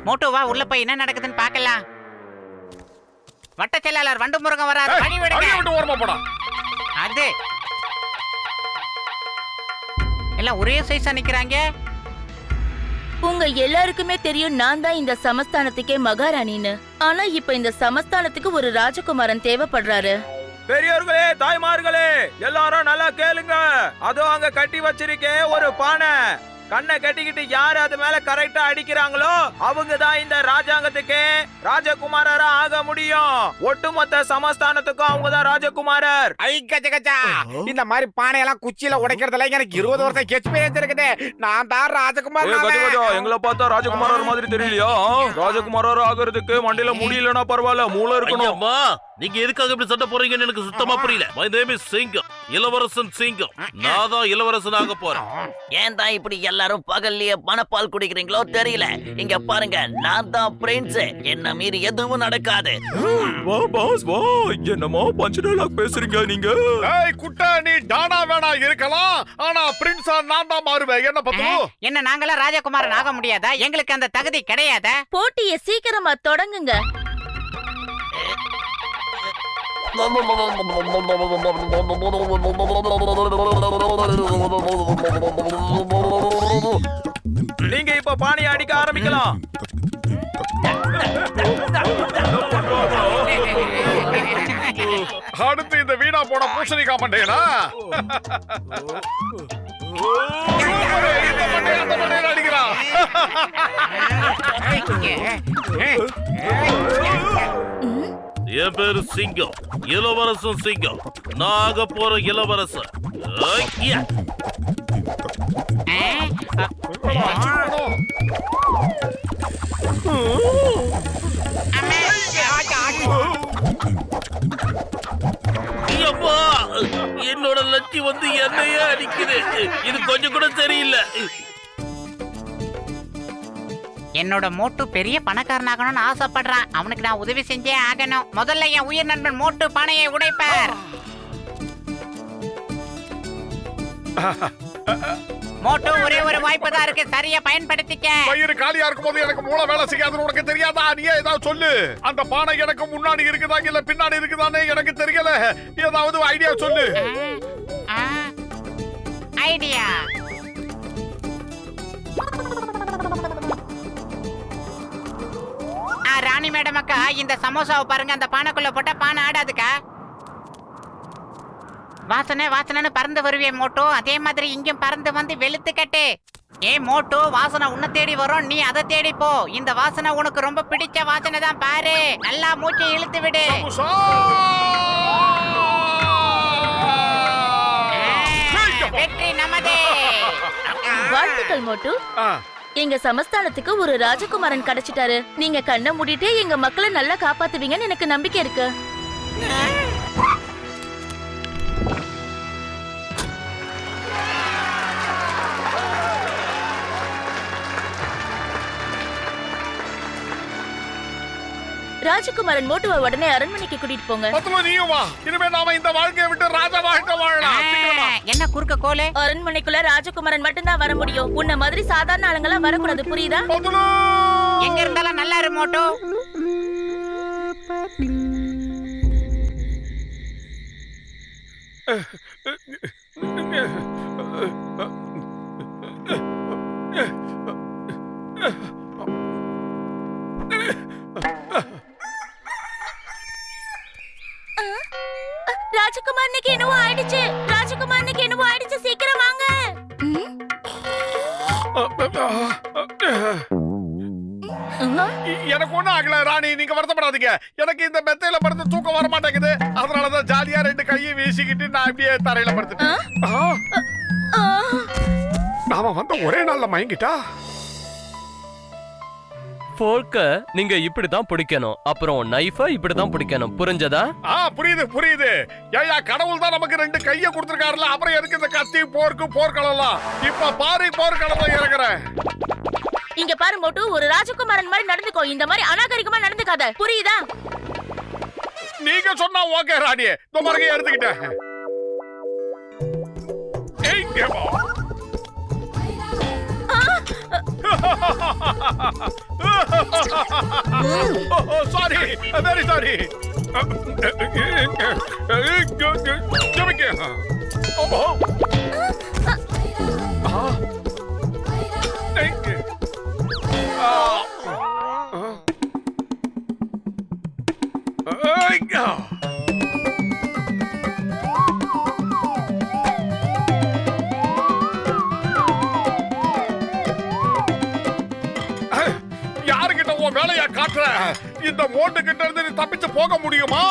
மோட்டு வா, உள்ள போய் என்ன நடக்குதுன்னு பார்க்கலாம். வட்ட செயலாளர் வண்டு முருகன் வராரு, வழி விடுங்க. அது எல்லாம் ஒரே சைஸா நிக்கிறாங்க. உங்க எல்லாருக்குமே தெரியும் நான் தான் இந்த சமஸ்தானத்துக்கே மகாராணின்னு. ஆனா இப்ப இந்த சமஸ்தானத்துக்கு ஒரு ராஜகுமாரன் தேவைப்படுறாரு. பெரியவர்களே, தாய்மார்களே, எல்லாரும் நல்லா கேளுங்க. அதோ அங்க கட்டி வச்சிருக்கே ஒரு பானை. கண்ணை கட்டிக்கிட்டு யாரு அது மேல கரெக்டா அடிக்கிறாங்களோ அவங்க தான் இந்த ராஜாங்கத்துக்கு ராஜகுமாரரா ஆக முடியும். ஒட்டுமொத்த சமஸ்தானத்துக்கும் அவங்க தான் ராஜகுமாரர். இந்த மாதிரி பானையெல்லாம் குச்சியில உடைக்கிறதுல எனக்கு 20 வருஷம் எக்ஸ்பீரியன்ஸ் இருக்குது. நான் தான் ராஜகுமார். எங்களை பார்த்தா ராஜகுமாரர் மாதிரி தெரியலையா? ராஜகுமாரர் ஆகிறதுக்கு மண்டையில முடியலன்னா பரவாயில்ல, மூளை இருக்கணும். நீங்க எதுக்காக இப்படி சண்டை போறீங்கன்னு எனக்கு சுத்தமா புரியல. மை நேம் இஸ் சிங்கம், இளவரசன் சிங்கம். நான் தான் இளவரசனாக போறேன். ஏன் தான் இப்படி எல்லாரும் பகல்லையே பணப்பால் குடிக்கிறீங்களோ தெரியல. இங்க பாருங்க, நான் தான் பிரின்ஸ். என்ன மீறி எதுவும் நடக்காது. வா பாஸ் வா, என்னமோ பஞ்ச் டயலாக் பேசுறீங்க நீங்க. ஏய் குட்டா, நீ டானா வேணா இருக்கலாம், ஆனா பிரின்ஸா நான் தான் மாறுவேன். என்ன பத்து என்ன நாங்களாம் ராஜகுமாரன் ஆக முடியாதா? எங்களுக்கு அந்த தகுதி கிடையாதா? போட்டியை சீக்கிரமா தொடங்குங்க. நீங்க இப்ப பானையை அடிக்க ஆரம்பிக்கலாம். அடுத்து இந்த வீணா போன பூசணிக்கா மண்டையனா? அடிக்கிறான். என் பேரு சிங்கம், இளவரசன் சிங்கம். நான் ஆக போற இளவரசன். என்னோட லட்சி வந்து என்னையே அடிக்குது. இது கொஞ்சம் கூட சரியில்லை. என்னோட மோட்டு பெரிய பணக்காரனாகணும்னு ஆசைப்படுறான். அவனுக்கு நான் உதவி செஞ்சே ஆகணும். முதல்ல என் உயிர் நண்பன் மோட்டு பானையை உடைப்பார். மோட்டு, ஒரே ஒரு வாய்ப்பு தான் இருக்கு, சரியா பயன்படுத்திக்க. வயிறு காலியா இருக்கும் போது எனக்கு மூளை வேலை செய்யாதுன்னு உனக்கு தெரியாதா? நீயே ஏதாவது சொல்லு. அந்த பானை எனக்கு முன்னாடி இருக்குதா இல்ல பின்னாடி இருக்குதான்னு எனக்கு தெரியல. ஏதாவது ஐடியா சொல்லு. ஐடியா ராணி மேடம் அக்கா, இந்த சமோசாவை பாருங்க. அந்த பானைக்குள்ள போட்டா பானை ஆடாதுக்கா. வாசனை வாசனைன்னு பறந்து வருவே மோட்டோ, அதே மாதிரி இங்கும் பறந்து வந்து வெளுத்து கட்டு. ஏ மோட்டோ, வாசனை உன்னை தேடி வரும், நீ அதை தேடி போ. இந்த வாசனை உனக்கு ரொம்ப பிடிச்ச வாசனை தான், பாரு. நல்லா மூச்சை இழுத்து விடு. வெற்றி நமதே. வாழ்த்துக்கள் மோட்டு. எங்க சமஸ்தானத்துக்கு ஒரு ராஜகுமாரன் கிடைச்சிட்டாரு. நீங்க கண்ணை மூடிட்டு எங்க மக்களை நல்லா காப்பாத்துவீங்கன்னு எனக்கு நம்பிக்கை இருக்கு. ராஜகுமாரன் மோட்டுவை உடனே அரண்மனைக்கு கூட்டிட்டு போங்க. நீயும் வா. இனிமே நாம இந்த வாழ்க்கையை விட்டு ராஜா வாழ்க்கை வாழலாம். என்ன குறுக்க கோலே? அரண்மனைக்குள்ள ராஜகுமாரன் மட்டும்தான் வர முடியும். உன்ன மாதிரி சாதாரண ஆளுங்கெல்லாம் வரக்கூடாது, புரியுதா? எங்க இருந்தாலும் நல்லா இரு மோட்டு. ராஜகுமாரனுக்கு என்னவோ ஆயிடுச்சு. ராஜகுமாரனுக்கு என்னவோ ஆயிடுச்சு, சீக்கிரம் வாங்க. எனக்கு ஒண்ணும் ஆகல ராணி, நீங்க வருத்தப்படாதீங்க. எனக்கு இந்த மெத்தையில படுத்து தூக்கம் வர மாட்டேங்குது. அதனாலதான் ஜாலியா 2 கையை வீசிக்கிட்டு நான் அப்படியே தரையில படுத்துட்டேன். நாம வந்து ஒரே நாள்ல மயங்கிட்டா. ஃபோர்க்க நீங்க இப்படிதான் பிடிக்கணும், அப்புறம் நைஃப இப்படிதான் பிடிக்கணும், புரிஞ்சதா? புரியுது புரியுது. ஏயா, கடவுள் தான் நமக்கு 2 கையை கொடுத்திருக்காருல, அப்புறம் எதுக்கு இந்த கத்தி போர்க்கு போர்க்களம்லாம்? இப்ப பாரு, போர்க்களம் இறங்குறேன். இங்க பாரு மோட்டு, ஒரு ராஜகுமாரன் மாதிரி நடந்துக்கோ. இந்த மாதிரி அநாகரிகமா நடந்து கலந்துக்காத, புரியுதா? நீங்க சொன்னா ஓகே ராணி. இந்த மரங்க எடுத்துக்கிட்டேன். ஏய் கேவா. Sorry, very sorry. ஜமிக்க. ஓ. Thank you. யாருகிட்ட உன் வேலையா காட்டுற? இந்த மோட்டு கிட்ட இருந்து நீ தப்பிச்சு போக முடியுமா?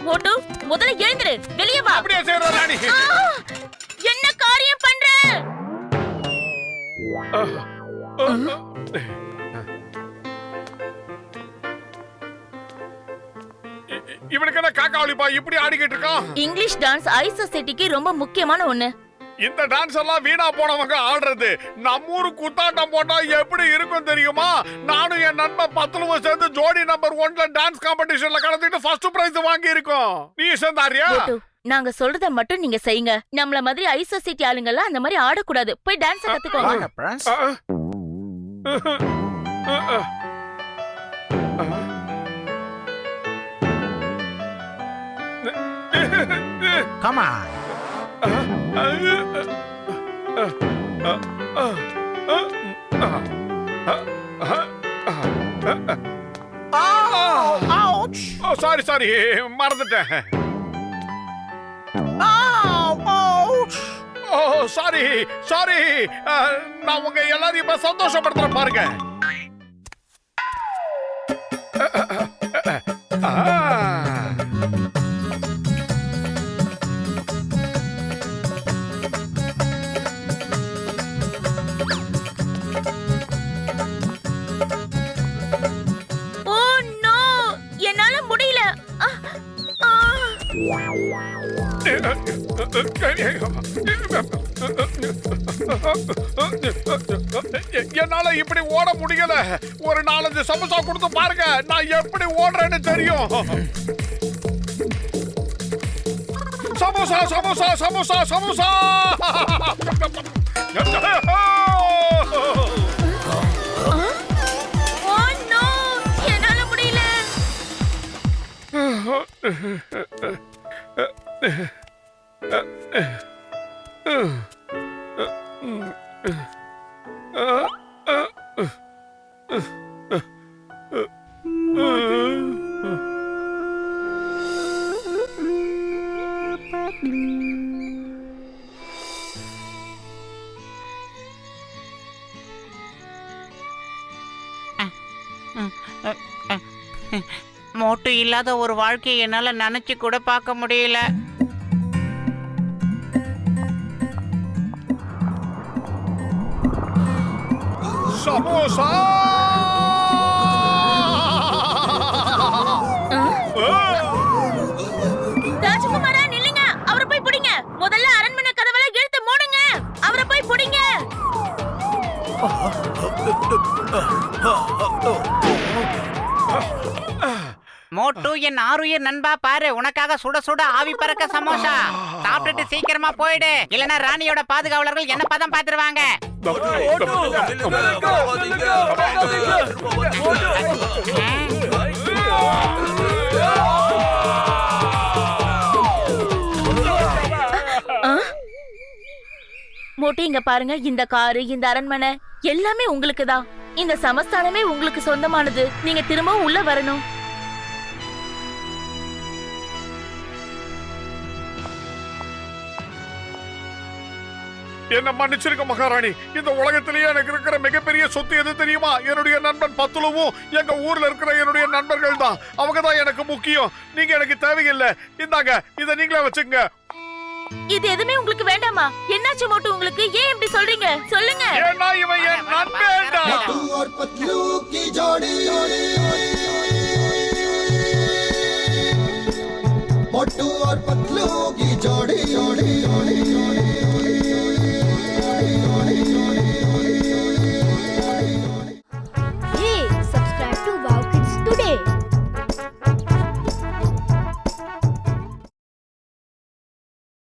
மோட்டு, முதல்ல எழுந்திரு, வெளியே வா. அப்படியே செய்யற ராணி. என்ன காரியம் பண்ற? இவனுக்கு என்ன காக்காவளிப்பா இப்படி ஆடிக்கிட்டு இருக்கான்? இங்கிலீஷ் டான்ஸ் ஐ சொசைட்டிக்கு ரொம்ப முக்கியமான ஒண்ணு. இந்த டான்ஸ் எல்லாம் வீணா போனவங்க ஆடுறது. நம்ம ஊரு குத்தாட்டம் போட்டா எப்படி இருக்கும் தெரியுமா? நானும் என் நண்பன் பத்துலவும் சேர்ந்து ஜோடி நம்பர் 1ல டான்ஸ் காம்படிஷன்ல கலந்துட்டு ஃபர்ஸ்ட் பிரைஸ் வாங்கி இருக்கோம். நீ சேர்ந்தாரியா? நாங்க சொல்றத மட்டும் நீங்க செய்யுங்க. நம்மள மாதிரி ஐ சொசைட்டி ஆளுங்க எல்லாம் அந்த மாதிரி ஆடக்கூடாது. போய் டான்ஸ் கத்துக்கோங்க. Come on. Ouch! Oh, sorry, மறந்துட்டேன். Ouch! Oh, sorry. நான் உங்க எல்லாரையும் இப்ப சந்தோஷப்படுத்துறேன் பாருங்க. என்னால இப்படி ஓட முடியல. ஒரு 4-5 சமோசா கொடுத்து பாருங்க, நான் எப்படி ஓடுறேன்னு தெரியும். சமோசா சமோசா சமோசா சமோசா. என்னால முடியல. மோட்டு இல்லாத ஒரு வாழ்க்கையை என்னால நினைச்சு கூட பார்க்க முடியல. சமோசா. ராஜகுமாரா நில்லுங்க, அவரை போய் பிடிங்க. முதல்ல அரண்மனை கதவெல்லாம் இழுத்து மூடுங்க. அவரை போய் பிடிங்க. மோட்டு என் ஆருயிர் நண்பா, பாரு உனக்காக சுட சுட ஆவி பறக்க சமோசா. சாப்பிட்டுட்டு சீக்கிரமா போயிடு, இல்லனா ராணியோட பாதுகாவலர்கள் என்ன பதம் பாத்துருவாங்க. மோட்டு இங்க பாருங்க, இந்த காரு, இந்த அரண்மனை எல்லாமே உங்களுக்கு தான். இந்த சமஸ்தானமே உங்களுக்கு சொந்தமானது. நீங்க திரும்பவும் உள்ள வரணும். என்ன மன்னிச்சிருக்க மகாராணி. இந்த உலகத்திலேயே எனக்கு இருக்கிற மிகப்பெரிய சொத்து எது தெரியுமா? என்னுடைய நண்பன் பத்துலுவும் எங்க ஊர்ல இருக்கிற என்னுடைய நண்பர்கள் தான். அவங்க தான் எனக்கு முக்கியம். நீங்க எனக்கு தேவையில்லை. இந்தாங்க, இதை நீங்களே வச்சுங்க. இது எதுவுமே உங்களுக்கு வேண்டாமா? என்னாச்சு மோட்டு உங்களுக்கு? ஏன் இப்படி சொல்றீங்க? சொல்லுங்க. ஏன்னா இவன் என் நண்பன்டா. मोटू और पतलू की जोड़ी जोड़ी